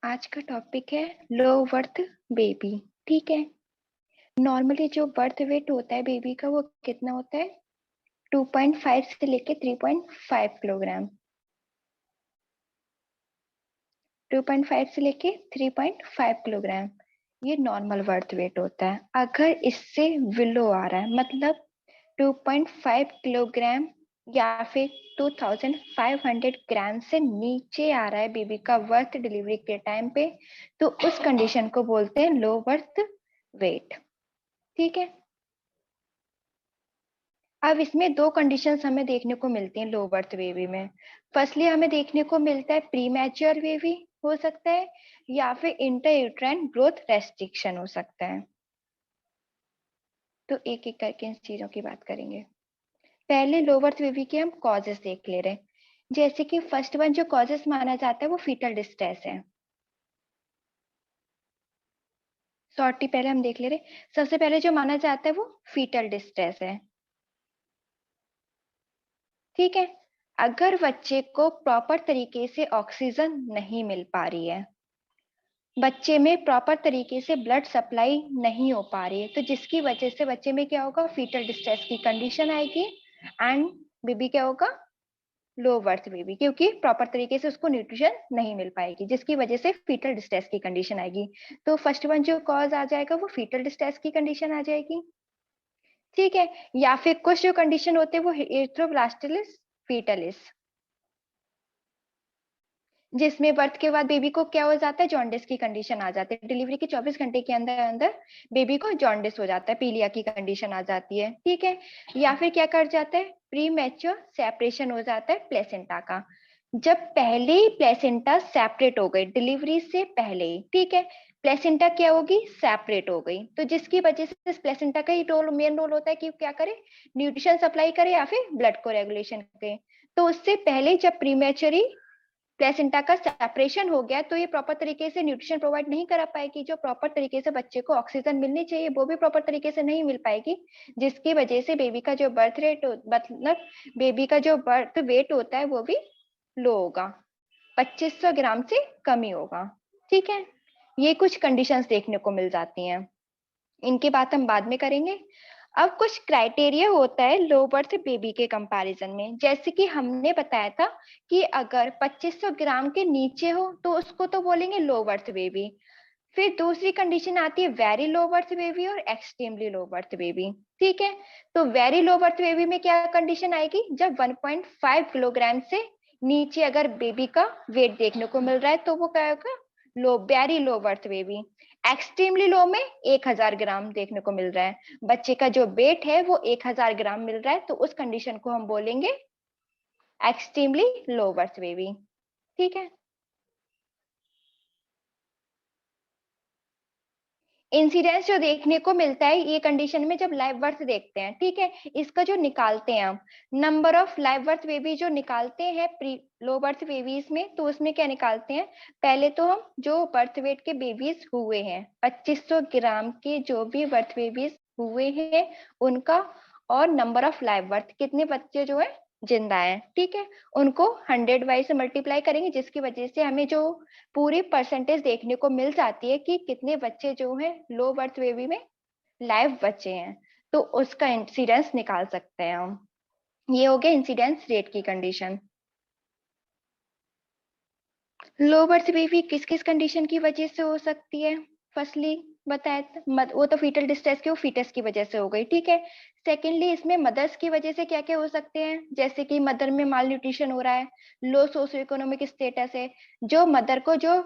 आज का टॉपिक है लो बर्थ बेबी। ठीक है। नॉर्मली जो बर्थ वेट होता है बेबी का वो कितना होता है? 2.5 से लेके 3.5 किलोग्राम। 2.5 से लेके 3.5 किलोग्राम ये नॉर्मल बर्थ वेट होता है। अगर इससे विलो आ रहा है मतलब 2.5 किलोग्राम या फिर 2500 ग्राम से नीचे आ रहा है बेबी का बर्थ डिलीवरी के टाइम पे, तो उस कंडीशन को बोलते हैं लो बर्थ वेट। ठीक है। अब इसमें दो कंडीशंस हमें देखने को मिलती हैं लो बर्थ बेबी में। फर्स्टली हमें देखने को मिलता है प्री मैच्योर बेबी हो सकता है, या फिर इंटर यूट्राइन ग्रोथ रेस्ट्रिक्शन हो सकता है। तो एक एक करके इन चीजों की बात करेंगे। पहले लो बर्थ बेबी के हम कॉजेस देख ले रहे हैं। जैसे कि फर्स्ट वन जो कॉजेस माना जाता है वो फीटल डिस्ट्रेस है। शॉर्टली पहले हम देख ले रहे। सबसे पहले जो माना जाता है वो फीटल डिस्ट्रेस है। ठीक है। अगर बच्चे को प्रॉपर तरीके से ऑक्सीजन नहीं मिल पा रही है, बच्चे में प्रॉपर तरीके से ब्लड सप्लाई नहीं हो पा रही है, तो जिसकी वजह से बच्चे में क्या होगा, फीटल डिस्ट्रेस की कंडीशन आएगी। एंड बेबी क्या होगा, लो बर्थ बेबी, क्योंकि प्रॉपर तरीके से उसको न्यूट्रिशन नहीं मिल पाएगी, जिसकी वजह से फीटल डिस्ट्रेस की कंडीशन आएगी। तो फर्स्ट वन जो कॉज आ जाएगा वो फीटल डिस्ट्रेस की कंडीशन आ जाएगी। ठीक है। या फिर कुछ जो कंडीशन होते हैं वो एरिथ्रोब्लास्टिस फीटलिस, जिसमें बर्थ के बाद बेबी को क्या हो जाता है, जॉन्डिस की कंडीशन आ जाती है। डिलीवरी के 24 घंटे के अंदर अंदर बेबी को जॉन्डिस हो जाता है, पीलिया की कंडीशन आ जाती है। ठीक है। या फिर क्या कर जाता है, प्री मैच्योर सेपरेशन हो जाता है प्लेसेंटा का। जब पहले ही प्लेसेंटा सेपरेट हो गई डिलीवरी से पहले ही, ठीक है, प्लेसेंटा क्या होगी, सेपरेट हो गई, तो जिसकी वजह से इस प्लेसेंटा का ही रोल, मेन रोल होता है कि क्या करे, न्यूट्रिशन सप्लाई करे या फिर ब्लड को रेगुलेशन करे। तो उससे पहले जब प्रीमेचुरी प्लेसेंटा का सेपरेशन हो गया तो ये प्रॉपर तरीके से न्यूट्रिशन प्रोवाइड नहीं करा पाएगी। जो प्रॉपर तरीके से बच्चे को ऑक्सीजन मिलनी चाहिए वो भी प्रॉपर तरीके से नहीं मिल पाएगी, जिसकी वजह से बेबी का जो बर्थ रेट मतलब बेबी का जो बर्थ वेट होता है वो भी लो होगा, 2500 ग्राम से कमी होगा। ठीक है। ये कुछ कंडीशंस देखने को मिल जाती हैं, इनकी बात हम बाद में करेंगे। अब कुछ क्राइटेरिया होता है लो बर्थ बेबी के कंपैरिजन में, जैसे कि हमने बताया था कि अगर 2500 ग्राम के नीचे हो तो उसको तो बोलेंगे लो बर्थ बेबी। फिर दूसरी कंडीशन आती है वेरी लो बर्थ बेबी और एक्सट्रीमली लो बर्थ बेबी। ठीक है। तो वेरी लो बर्थ बेबी में क्या कंडीशन आएगी, जब 1.5 किलोग्राम से नीचे अगर बेबी का वेट देखने को मिल रहा है तो वो क्या होगा, low, very low birth baby. Extremely low में 1000 ग्राम देखने को मिल रहा है, बच्चे का जो वेट है वो 1000 ग्राम मिल रहा है, तो उस कंडीशन को हम बोलेंगे एक्सट्रीमली लो बर्थ बेबी। ठीक है। इंसिडेंस जो देखने को मिलता है ये कंडीशन में जब लाइव बर्थ देखते हैं, ठीक है, इसका जो निकालते हैं हम number of live birth baby जो निकालते हैं प्री लो बर्थ बेबीज में, तो उसमें क्या निकालते हैं, पहले तो हम जो बर्थ वेट के बेबीज हुए हैं 2500 ग्राम के जो भी बर्थ बेबीज हुए हैं उनका, और नंबर ऑफ लाइव बर्थ कितने बच्चे जो है जिंदा है, ठीक है, उनको 100 वाइज से मल्टीप्लाई करेंगे, जिसकी वजह से हमें जो पूरी परसेंटेज देखने को मिल जाती है कि कितने बच्चे जो हैं लो बर्थ बेबी में लाइव बच्चे हैं, तो उसका इंसिडेंस निकाल सकते हैं हम। ये हो गया इंसिडेंस रेट की कंडीशन। लो बर्थ बेबी किस किस कंडीशन की वजह से हो सकती है, फर्स्टली बताया वो तो फीटल डिस्ट्रेस के, वो फीटस की वजह से हो गई, ठीक है। सेकेंडली इसमें मदर्स की वजह से क्या क्या हो सकते हैं, जैसे कि मदर में माल न्यूट्रिशन हो रहा है, लो सोशियो इकोनॉमिक स्टेटस है, जो मदर को जो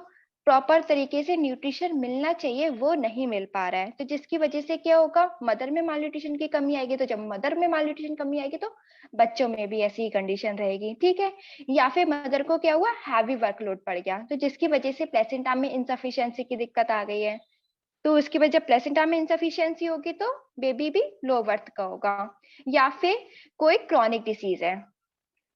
प्रॉपर तरीके से न्यूट्रिशन मिलना चाहिए वो नहीं मिल पा रहा है, तो जिसकी वजह से क्या होगा, मदर में माल न्यूट्रिशन की कमी आएगी, तो जब मदर में माल न्यूट्रिशन कमी आएगी तो बच्चों में भी ऐसी ही कंडीशन रहेगी, ठीक है। या फिर मदर को क्या हुआ, हैवी वर्कलोड पड़ गया, तो जिसकी वजह से प्लेसेंटा में इंसफिशियंसी की दिक्कत आ गई है, तो उसकी वजह प्लेसेंटा में इंसफिशियंसी होगी तो बेबी भी लो बर्थ का होगा। या फिर कोई क्रॉनिक डिसीज है,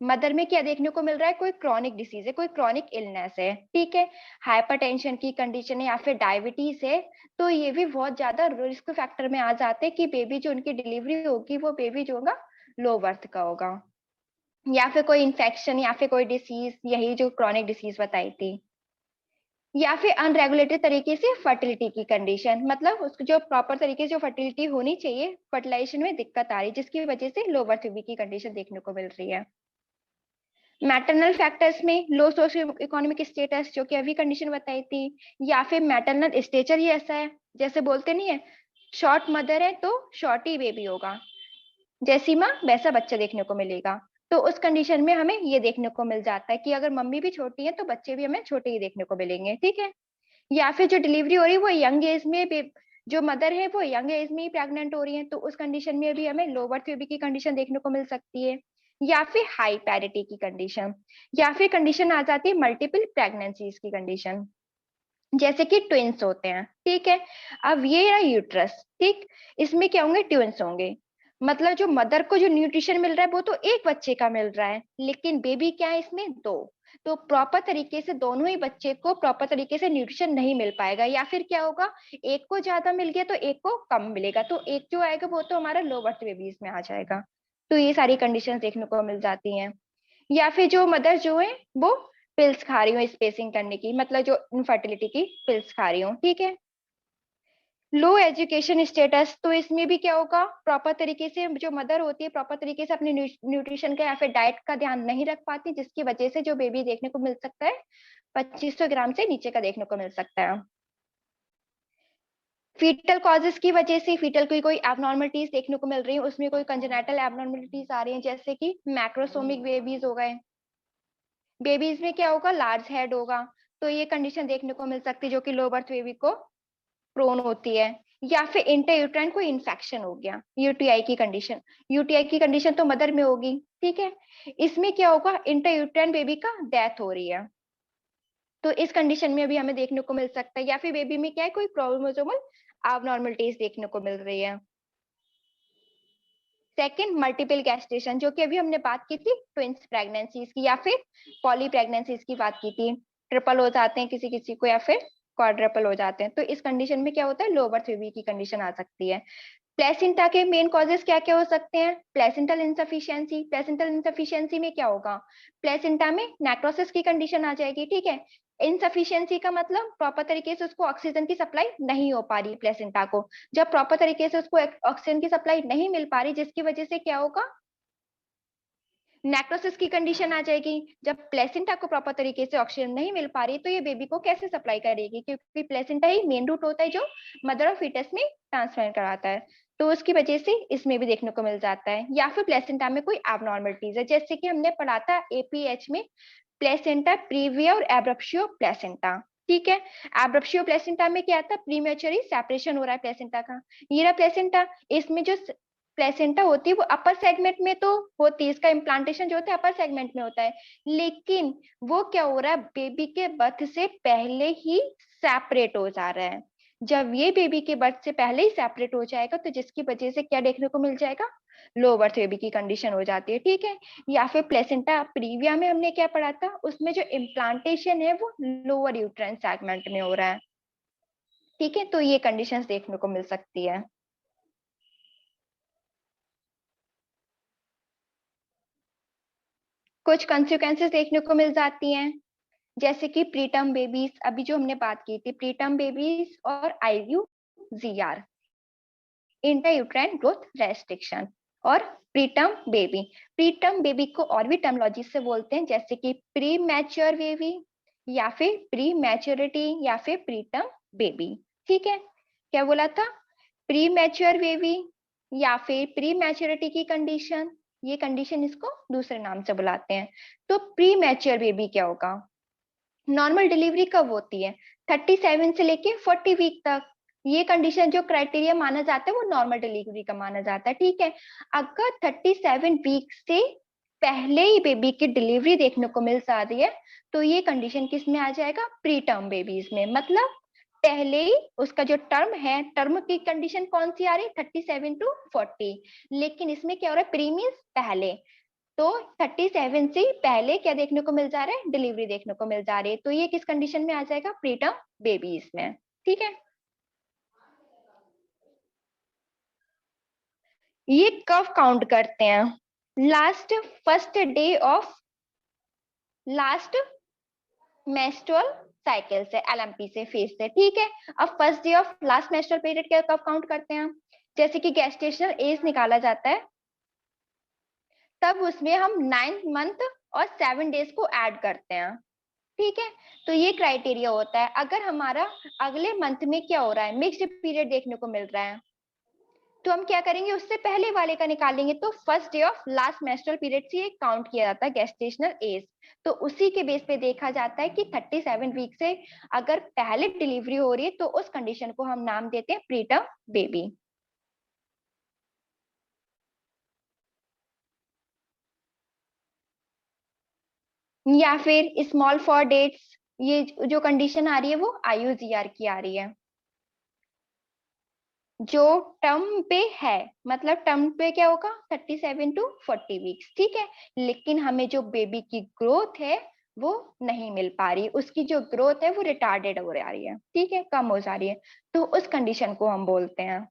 मदर में क्या देखने को मिल रहा है, कोई क्रॉनिक डिसीज है, कोई क्रॉनिक इलनेस है, ठीक है, हाइपरटेंशन की कंडीशन है या फिर डायबिटीज है, तो ये भी बहुत ज्यादा रिस्क फैक्टर में आ जाते हैं कि बेबी जो उनकी डिलीवरी होगी वो बेबी जो होगा लो बर्थ का होगा। या फिर कोई इन्फेक्शन या फिर कोई डिसीज, यही जो क्रॉनिक डिसीज बताई थी। या फिर अनरेगुलेटेड तरीके से फर्टिलिटी की कंडीशन, मतलब उसको जो प्रॉपर तरीके से जो फर्टिलिटी होनी चाहिए, फर्टिलाइजेशन में दिक्कत आ रही, जिसकी वजह से लो बर्थ वेट की कंडीशन देखने को मिल रही है। मैटरनल फैक्टर्स में लो सोशियो इकोनॉमिक स्टेटस, जो कि अभी कंडीशन बताई थी, या फिर मैटरनल स्टेचर ही ऐसा है, जैसे बोलते नहीं है शॉर्ट मदर है तो शॉर्ट ही बेबी होगा, जैसी माँ वैसा बच्चा देखने को मिलेगा। तो उस कंडीशन में हमें ये देखने को मिल जाता है कि अगर मम्मी भी छोटी है तो बच्चे भी हमें छोटे ही देखने को मिलेंगे, ठीक है। या फिर जो डिलीवरी हो रही है वो यंग एज में, जो मदर है वो यंग एज में ही प्रेग्नेंट हो रही है, तो उस कंडीशन में भी हमें लो बर्थ बेबी की कंडीशन देखने को मिल सकती है। या फिर हाई पैरिटी की कंडीशन, या फिर कंडीशन आ जाती है मल्टीपल प्रेगनेंसीज की कंडीशन, जैसे कि ट्विंस होते हैं, ठीक है। अब ये रहा यूट्रस, ठीक, इसमें क्या होंगे, ट्विंस होंगे। मतलब जो मदर को जो न्यूट्रिशन मिल रहा है वो तो एक बच्चे का मिल रहा है, लेकिन बेबी क्या है इसमें दो, तो प्रॉपर तरीके से दोनों ही बच्चे को प्रॉपर तरीके से न्यूट्रिशन नहीं मिल पाएगा, या फिर क्या होगा, एक को ज्यादा मिल गया तो एक को कम मिलेगा, तो एक जो आएगा वो तो हमारा लो बर्थ बेबीज में आ जाएगा। तो ये सारी कंडीशन देखने को मिल जाती हैं। या फिर जो मदर जो है वो पिल्स खा रही हूँ स्पेसिंग करने की, मतलब जो इनफर्टिलिटी की पिल्स खा रही हूँ, ठीक है। लो एजुकेशन स्टेटस, तो इसमें भी क्या होगा, प्रॉपर तरीके से जो मदर होती है प्रॉपर तरीके से अपने न्यूट्रिशन का या फिर डाइट का ध्यान नहीं रख पाती, जिसकी वजह से जो बेबी देखने को मिल सकता है 2500 ग्राम से नीचे का देखने को मिल सकता है। फीटल कॉजेस की वजह से फीटल की कोई एबनॉर्मलिटीज देखने को मिल रही है, उसमें कोई कंजेनाइटल एबनॉर्मलिटीज आ रही हैं, जैसे कि मैक्रोसोमिक बेबीज हो गए, बेबीज में क्या होगा, लार्ज हेड होगा, तो ये कंडीशन देखने को मिल सकती है, जो कि लो बर्थ बेबी को प्रोन होती है। या फिर इंटरयूट्राइन कोई इन्फेक्शन हो गया, यूटीआई की कंडीशन, यूटीआई की कंडीशन तो मदर में होगी, ठीक है। इसमें क्या होगा, इंटरयूट्राइन बेबी का डेथ हो रही है, तो इस कंडीशन में भी हमें देखने को मिल सकता है। या फिर बेबी में क्या है, कोई क्रोमोसोमल abnormalities देखने को मिल रही है। सेकंड, मल्टीपल गैस्ट्रेशन, जो कि अभी हमने बात की थी ट्विंस प्रेगनेंसीज की, या फिर पॉली प्रेगनेंसीज की बात की थी, ट्रिपल हो जाते हैं किसी किसी को, या फिर क्वाड्रपल हो जाते हैं, तो इस कंडीशन में क्या होता है, लो बर्थ बेबी की कंडीशन आ सकती है। प्लेसेंटा के मेन कॉजेस क्या क्या हो सकते हैं, प्लेसेंटल इंसफिशियंसी, प्लेसेंटल इंसफिशियंसी में क्या होगा, प्लेसेंटा में नेक्रोसिस की कंडीशन आ जाएगी, ठीक है। इनसफिशियंसी का मतलब प्रॉपर तरीके से उसको ऑक्सीजन की सप्लाई नहीं हो पा रही प्लेसेंटा को, जब प्रॉपर तरीके से उसको ऑक्सीजन की सप्लाई नहीं मिल पा रही, जिसकी वजह से क्या होगा, नेक्रोसिस की कंडीशन आ जाएगी। जब प्लेसेंटा को प्रॉपर तरीके से ऑक्सीजन नहीं मिल पा रही तो ये बेबी को कैसे सप्लाई करेगी, क्योंकि प्लेसेंटा ही मेन रूट होता है जो मदर और फीटस में ट्रांसफर कराता है, तो उसकी वजह से इसमें भी देखने को मिल जाता है। या फिर प्लेसेंटा में कोई एबनॉर्मलिटीज है, जैसे कि हमने पढ़ा था एपीएच में, प्लेसेंटा प्रीविया और एब्रप्शियो प्लेसेंटा, ठीक है। एब्रप्शियो प्लेसेंटा में क्या था, प्रीमेचुरली सेपरेशन हो रहा है प्लेसेंटा का, ये रहा प्लेसेंटा। इसमें जो प्लेसेंटा होती है वो अपर सेगमेंट में तो होती है, इसका इम्प्लांटेशन जो होता है अपर सेगमेंट में होता है, लेकिन वो क्या हो रहा है, बेबी के बर्थ से पहले ही सेपरेट हो जा रहा है। जब ये बेबी के बर्थ से पहले ही सेपरेट हो जाएगा तो जिसकी वजह से क्या देखने को मिल जाएगा, लो बर्थ बेबी की कंडीशन हो जाती है, ठीक है। या फिर प्लेसेंटा प्रीविया में हमने क्या पढ़ा था, उसमें जो इम्प्लांटेशन है वो लोअर यूट्राइन सेगमेंट में हो रहा है, ठीक है। तो ये कंडीशंस देखने को मिल सकती है। कुछ कॉन्सिक्वेंसेस देखने को मिल जाती हैं, जैसे कि प्रीटर्म बेबीज, अभी जो हमने बात की थी, प्रीटर्म बेबीज और IUGR, इंट्रायूट्राइन ग्रोथ रेस्ट्रिक्शन, और प्रीटर्म बेबी, प्रीटर्म बेबी को और भी टर्मोलॉजी से बोलते हैं, जैसे कि प्री मैच्योर बेबी, या फिर प्री मैच्योरिटी, या फिर प्रीटर्म बेबी, ठीक है। क्या बोला था, प्री मैच्योर बेबी या फिर प्री मैच्योरिटी की कंडीशन, ये कंडीशन इसको दूसरे नाम से बुलाते हैं। तो प्री मैच्योर बेबी क्या होगा, नॉर्मल डिलीवरी कब होती है, 37 से लेके 40 वीक तक, ये कंडीशन जो क्राइटेरिया माना जाता है वो नॉर्मल डिलीवरी का माना जाता है, ठीक है। अगर 37 वीक से पहले ही बेबी की डिलीवरी देखने को मिल जा रही है तो ये कंडीशन किस में आ जाएगा, प्री टर्म बेबीज में, मतलब पहले ही उसका जो टर्म है, टर्म की कंडीशन कौन सी आ रही है, 37 to 40, लेकिन इसमें क्या हो रहा है, प्री मीन्स पहले, तो 37 से पहले क्या देखने को मिल जा रहा है, डिलीवरी देखने को मिल जा रही है, तो ये किस कंडीशन में आ जाएगा, प्रीटर्म बेबीज में, ठीक है। ये कब काउंट करते हैं, last first day of last menstrual cycle से, LMP से, फेज से, ठीक है। अब first day of last menstrual period क्या कब काउंट करते हैं? जैसे कि गेस्टेशनल एज निकाला जाता है, तब उसमें हम 9th मंथ और 7 डेज को ऐड करते हैं, ठीक है। तो ये क्राइटेरिया होता है। अगर हमारा अगले मंथ में क्या हो रहा है, मिक्स्ड पीरियड देखने को मिल रहा है, तो हम क्या करेंगे, उससे पहले वाले का निकालेंगे। तो first day of last menstrual period से काउंट किया जाता है गेस्टेशनल एज। तो उसी के बेस पे देखा जाता है कि 37 वीक से अगर पहले डिलीवरी हो रही है तो उस कंडीशन को हम नाम देते हैं प्रीटर्म बेबी। या फिर स्मॉल फॉर डेट्स, ये जो कंडीशन आ रही है वो IUGR की आ रही है, जो टर्म पे है। मतलब टर्म पे क्या होगा, 37 to 40 वीक्स, ठीक है। लेकिन हमें जो बेबी की ग्रोथ है वो नहीं मिल पा रही, उसकी जो ग्रोथ है वो रिटार्डेड हो रही है, ठीक है, कम हो जा रही है। तो उस कंडीशन को हम बोलते हैं,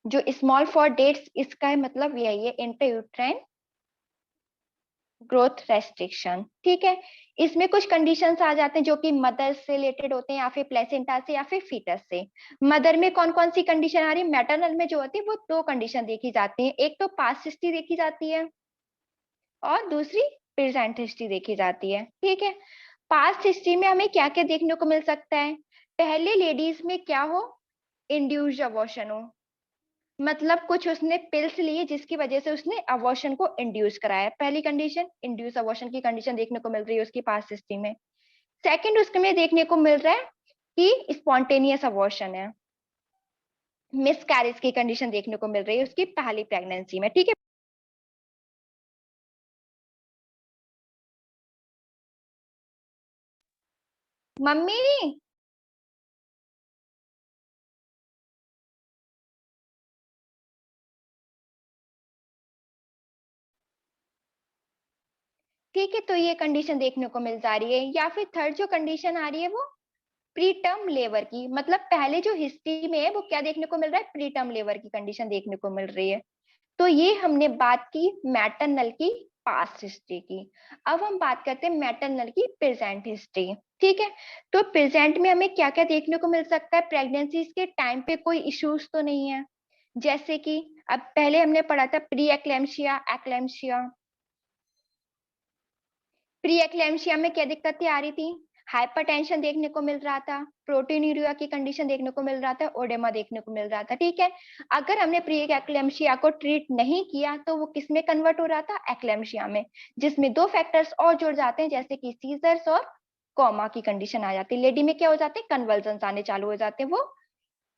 जो स्मॉल फॉर डेट्स, इसका है मतलब यही है, इंट्रायूट्राइन ग्रोथ रेस्ट्रिक्शन, ठीक है। इसमें कुछ कंडीशंस आ जाते हैं जो कि मदर से रिलेटेड होते हैं, या फिर प्लेसेंटा से, या फिर फीटस से। मदर में कौन कौन सी कंडीशन आ रही है? मैटरनल में जो होती है वो दो कंडीशन देखी जाती है, एक तो पास्ट हिस्ट्री देखी जाती है और दूसरी प्रेजेंट हिस्ट्री देखी जाती है, ठीक है। पास्ट हिस्ट्री में हमें क्या क्या देखने को मिल सकता है? पहले लेडीज में क्या हो, इंड्यूस्ड अबॉर्शन हो, मतलब कुछ उसने पिल्स लिए जिसकी वजह से उसने अबॉर्शन को इंड्यूस कराया। पहली कंडीशन, इंड्यूस अबॉर्शन की कंडीशन देखने को मिल रही है उसकी पास्ट हिस्ट्री में। सेकंड, उसके में देखने को मिल रहा है कि स्पॉन्टेनियस अबॉर्शन है, मिस कैरेज की कंडीशन देखने को मिल रही है उसकी पहली प्रेगनेंसी में, ठीक है। मम्मी, ठीक है, तो ये कंडीशन देखने को मिल जा रही है। या फिर थर्ड जो कंडीशन आ रही है वो प्री टर्म लेबर की, मतलब पहले जो हिस्ट्री में है वो क्या देखने को मिल रहा है, प्री टर्म लेबर की कंडीशन देखने को मिल रही है। तो ये हमने बात की मैटरनल की पास्ट हिस्ट्री की। अब हम बात करते हैं मैटरनल की प्रेजेंट हिस्ट्री, ठीक है। तो प्रेजेंट में हमें क्या क्या देखने को मिल सकता है? प्रेगनेंसी के टाइम पे कोई इश्यूज तो नहीं है, जैसे कि अब पहले हमने पढ़ा था pre eclampsia, eclampsia. Pre eclampsia में क्या दिक्कतें आ रही थी? हाइपरटेंशन देखने को मिल रहा था, प्रोटीनूरिया की कंडीशन देखने को मिल रहा था, ओडेमा देखने को मिल रहा था, ठीक है। अगर हमने प्री एक्लेम्शिया को ट्रीट नहीं किया तो वो किसमें कन्वर्ट हो रहा था? एक्लेम्शिया में, जिसमें दो फैक्टर्स और जुड़ जाते हैं, जैसे कि सीजर्स और कोमा की कंडीशन आ जाती है। लेडी में क्या हो जाते हैं? कन्वल्जन आने चालू हो जाते हैं। वो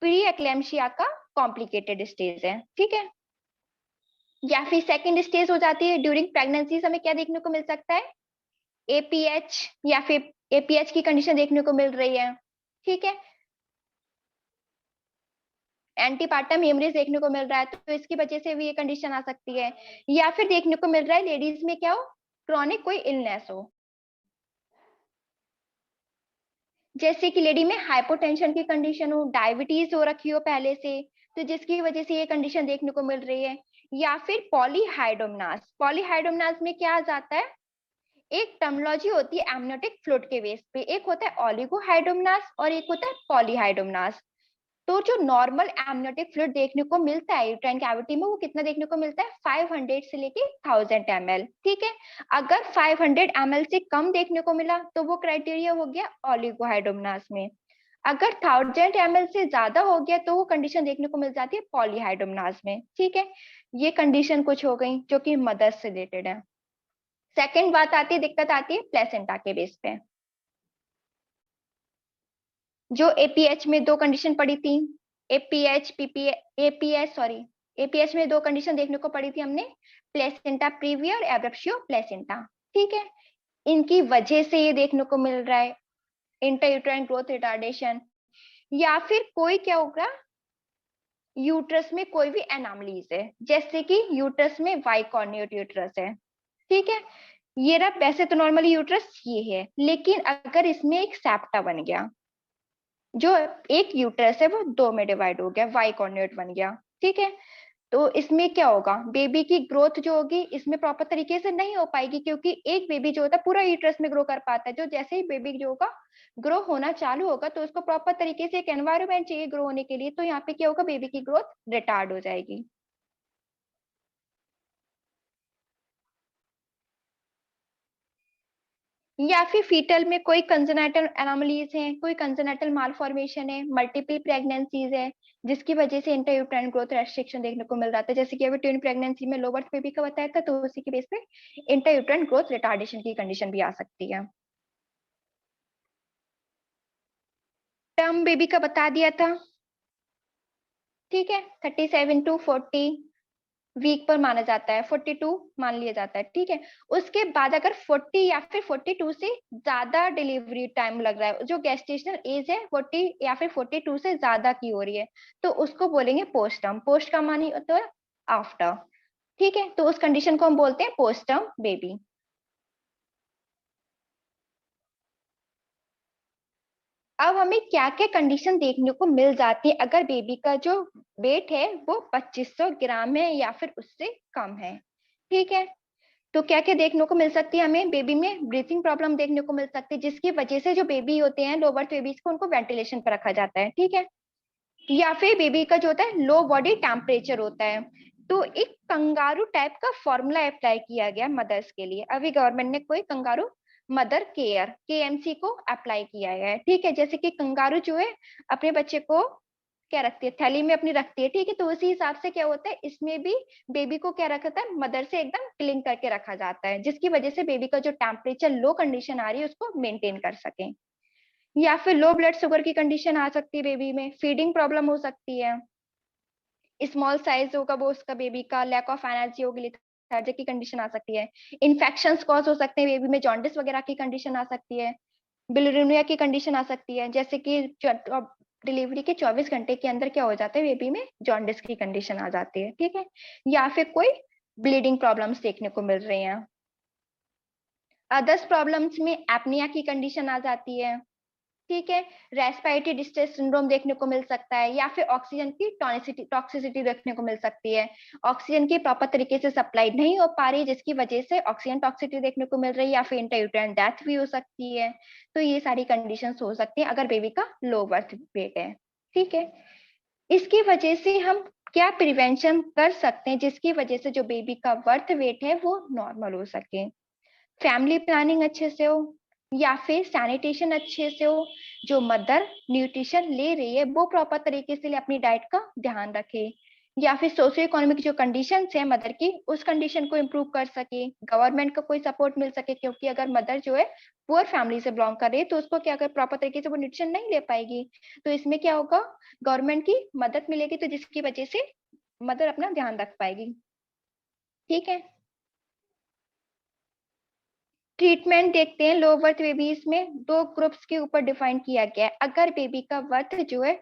प्री एक्लेम्शिया का कॉम्प्लिकेटेड स्टेज है, ठीक है। या फिर सेकेंड स्टेज हो जाती है ड्यूरिंग प्रेगनेंसी। हमें क्या देखने को मिल सकता है? APH, या फिर APH की कंडीशन देखने को मिल रही है, ठीक है। एंटीपार्टम हेमरेज देखने को मिल रहा है, तो इसकी वजह से भी ये कंडीशन आ सकती है। या फिर देखने को मिल रहा है लेडीज में क्या हो, क्रॉनिक कोई इलनेस हो, जैसे कि लेडी में हाइपोटेंशन की कंडीशन हो, डायबिटीज हो रखी हो पहले से, तो जिसकी वजह से ये कंडीशन देखने को मिल रही है। या फिर पॉलीहाइडोमनास। पॉलीहाइडोमनास में क्या आ जाता है, एक टर्मिनोलॉजी होती है एमनियोटिक फ्लूइड के बेस पे, एक होता है ओलिगोहाइड्रोमनास और एक होता है पॉलीहाइड्रोमनास। तो जो नॉर्मल एमनियोटिक फ्लूइड देखने को मिलता है यूट्राइन कैविटी में, वो कितना देखने को मिलता है? 500 से लेके 1000 ml, ठीक है। अगर 500 ml से कम देखने को मिला तो वो क्राइटेरिया हो गया ओलिगोहाइड्रोमनास में। अगर 1000 ml से ज्यादा हो गया तो वो कंडीशन देखने को मिल जाती है पॉलीहाइड्रोमनास में, ठीक है। ये कंडीशन कुछ हो गई जो कि मदर से रिलेटेड है। सेकेंड बात आती है, दिक्कत आती है प्लेसेंटा के बेस पे। जो APH में दो कंडीशन पड़ी थी, APH PPA, APH sorry, APH में दो कंडीशन देखने को पड़ी थी हमने, प्लेसेंटा प्रीविया और एब्रप्शियो प्लेसेंटा, ठीक है। इनकी वजह से ये देखने को मिल रहा है इंट्रायूट्राइन ग्रोथ रिटार्डेशन। या फिर कोई क्या होगा, यूट्रस में कोई भी एनामलीज है, जैसे कि यूट्रस में वाइकॉर्नियोट यूट्रस है, ठीक है। ये रहा, वैसे तो नॉर्मली यूट्रस ये है, लेकिन अगर इसमें एक सेप्टा बन गया, जो एक यूट्रस है वो दो में डिवाइड हो गया, वाई कॉर्नियोट बन गया, ठीक है। तो इसमें क्या होगा, बेबी की ग्रोथ जो होगी इसमें प्रॉपर तरीके से नहीं हो पाएगी, क्योंकि एक बेबी जो होता है पूरा यूट्रस में ग्रो कर पाता है। जो जैसे ही बेबी जो होगा ग्रो होना चालू होगा तो उसको प्रॉपर तरीके से एक एनवायरनमेंट चाहिए ग्रो होने के लिए, तो यहाँ पे क्या होगा, बेबी की ग्रोथ रिटार्ड हो जाएगी। या फिर फीटल में कोई कंजेनाइटल एनोमलीज हैं, कोई कंजेनाइटल मालफॉर्मेशन है, मल्टीपल प्रेगनेंसीज है, जिसकी वजह से इंट्रायूटेराइन ग्रोथ रेस्ट्रिक्शन देखने को मिल रहा था। जैसे कि अभी ट्विन प्रेगनेंसी में लो बर्थ बेबी का बताया था, तो उसी के बेस पे इंट्रायूटेराइन ग्रोथ रिटार्डेशन की कंडीशन भी आ सकती है। टर्म बेबी का बता दिया था, ठीक है, 37 to 40 वीक पर माना जाता है, 42 मान लिया जाता है, ठीक है। उसके बाद अगर 40 या फिर 42 से ज्यादा डिलीवरी टाइम लग रहा है, जो गेस्टेशनल एज है 40 या फिर 42 से ज्यादा की हो रही है, तो उसको बोलेंगे पोस्टर्म। पोस्ट का मानी तो है आफ्टर, ठीक है, तो उस कंडीशन को हम बोलते हैं पोस्टर्म बेबी। अब हमें क्या क्या कंडीशन देखने को मिल जाती है अगर बेबी का जो वेट है वो 2500 ग्राम है या फिर उससे कम है, ठीक है। तो क्या क्या देखने को मिल सकती है हमें, बेबी में ब्रीथिंग प्रॉब्लम देखने को मिल सकती है, जिसकी वजह से जो बेबी होते हैं लो बर्थ बेबीज को उनको वेंटिलेशन पर रखा जाता है, ठीक है। या फिर बेबी का जो होता है लो बॉडी टेम्परेचर होता है। तो एक कंगारू टाइप का फॉर्मूला अप्लाई किया गया मदर्स के लिए, अभी गवर्नमेंट ने कोई कंगारू मदर केयर केएमसी को अप्लाई किया है, ठीक है। जैसे कि कंगारू जो है अपने बच्चे को क्या रखती है, थैली में अपनी रखती है, ठीक है। तो उसी हिसाब से क्या होता है, इसमें भी बेबी को क्या रखा था, मदर से एकदम क्लिंग करके रखा जाता है, जिसकी वजह से बेबी का जो टेम्परेचर लो कंडीशन आ रही है उसको मेंटेन कर सके। या फिर लो ब्लड शुगर की कंडीशन आ सकती है बेबी में, फीडिंग प्रॉब्लम हो सकती है, स्मॉल साइज होगा वो उसका बेबी का, लैक ऑफ एनर्जी होगी, लेथार्जी की कंडीशन आ सकती है, इन्फेक्शंस कॉज हो सकते हैं बेबी में, जॉन्डिस वगैरह की कंडीशन आ सकती है, बिलिरुबिया की कंडीशन आ सकती है। जैसे कि डिलीवरी के 24 घंटे के अंदर क्या हो जाता है, बेबी में जॉन्डिस की कंडीशन आ जाती है, ठीक है। या फिर कोई ब्लीडिंग प्रॉब्लम्स देखने को मिल रही हैं। अदर्स प्रॉब्लम्स में एपनिया की कंडीशन आ जाती है, ठीक है। रेस्पिरेटरी डिस्ट्रेस सिंड्रोम देखने को मिल सकता है, या फिर ऑक्सीजन की टॉक्सिसिटी देखने को मिल सकती है, ऑक्सीजन की प्रॉपर तरीके से सप्लाई नहीं हो पा रही जिसकी वजह से ऑक्सीजन टॉक्सिसिटी देखने को मिल रही है, या फिर इंट्रायूटेराइन डेथ भी हो सकती है। तो ये सारी कंडीशंस हो सकती हैं अगर बेबी का लो बर्थ वेट है, ठीक है। इसकी वजह से हम क्या प्रिवेंशन कर सकते हैं जिसकी वजह से जो बेबी का बर्थ वेट है वो नॉर्मल हो सके। फैमिली प्लानिंग अच्छे से हो, या फिर सैनिटेशन अच्छे से हो, जो मदर न्यूट्रिशन ले रही है वो प्रॉपर तरीके से ले, अपनी डाइट का ध्यान रखे, या फिर सोशियो इकोनॉमिक जो कंडीशंस है मदर की उस कंडीशन को इम्प्रूव कर सके, गवर्नमेंट का कोई सपोर्ट मिल सके, क्योंकि अगर मदर जो है पुअर फैमिली से बिलोंग कर रही है तो उसको क्या अगर प्रॉपर तरीके से वो न्यूट्रिशन नहीं ले पाएगी, तो इसमें क्या होगा, गवर्नमेंट की मदद मिलेगी, तो जिसकी वजह से मदर अपना ध्यान रख पाएगी, ठीक है। ट्रीटमेंट देखते हैं, लो बर्थ बेबीज में दो ग्रुप्स के ऊपर डिफाइन किया गया है। अगर बेबी का बर्थ जो है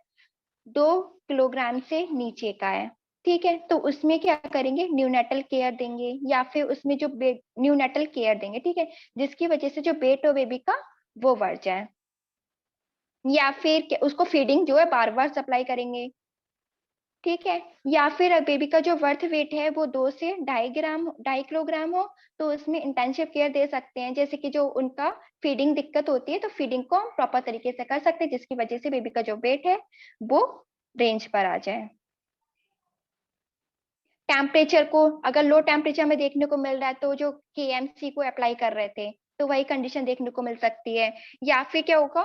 2 किलोग्राम से नीचे का है, ठीक है, तो उसमें क्या करेंगे, न्यूनेटल केयर देंगे, या फिर उसमें जो न्यूनेटल केयर देंगे, ठीक है, जिसकी वजह से जो वेट हो बेबी का वो बढ़ जाए। या फिर उसको फीडिंग जो है बार बार सप्लाई करेंगे, ठीक है। या फिर बेबी का जो बर्थ वेट है वो 2 से 2.5 किलोग्राम हो, तो उसमें इंटेंसिव केयर दे सकते हैं, जैसे कि जो उनका फीडिंग दिक्कत होती है तो फीडिंग को हम प्रॉपर तरीके से कर सकते हैं, जिसकी वजह से बेबी का जो वेट है वो रेंज पर आ जाए। टेम्परेचर को अगर लो टेम्परेचर में देखने को मिल रहा है तो जो केएमसी को अप्लाई कर रहे थे तो वही कंडीशन देखने को मिल सकती है। या फिर क्या होगा,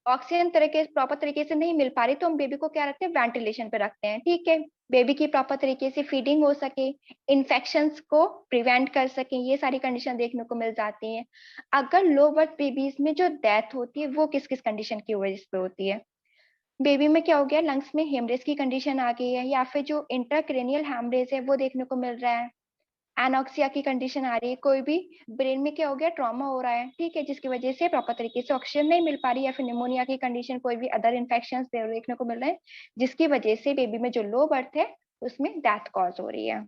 ऑक्सीजन तरीके प्रॉपर तरीके से नहीं मिल पा रही तो हम बेबी को क्या रखते हैं, वेंटिलेशन पे रखते हैं, ठीक है। बेबी की प्रॉपर तरीके से फीडिंग हो सके, इन्फेक्शंस को प्रिवेंट कर सके, ये सारी कंडीशन देखने को मिल जाती है। अगर लो बर्थ बेबीज में जो डेथ होती है वो किस किस कंडीशन की वजह से होती है, बेबी में क्या हो गया, लंग्स में हेमरेज की कंडीशन आ गई है, या फिर जो इंट्राक्रेनियल हेमरेज है वो देखने को मिल रहा है, एनॉक्सिया की कंडीशन आ रही है, कोई भी ब्रेन में क्या हो गया, ट्रॉमा हो रहा है, ठीक है, जिसकी वजह से प्रॉपर तरीके से ऑक्सीजन नहीं मिल पा रही, या फिर निमोनिया की कंडीशन, कोई भी अदर इन्फेक्शन देखने को मिल रहे हैं जिसकी वजह से बेबी में जो लो बर्थ है उसमें डेथ कॉज हो रही है।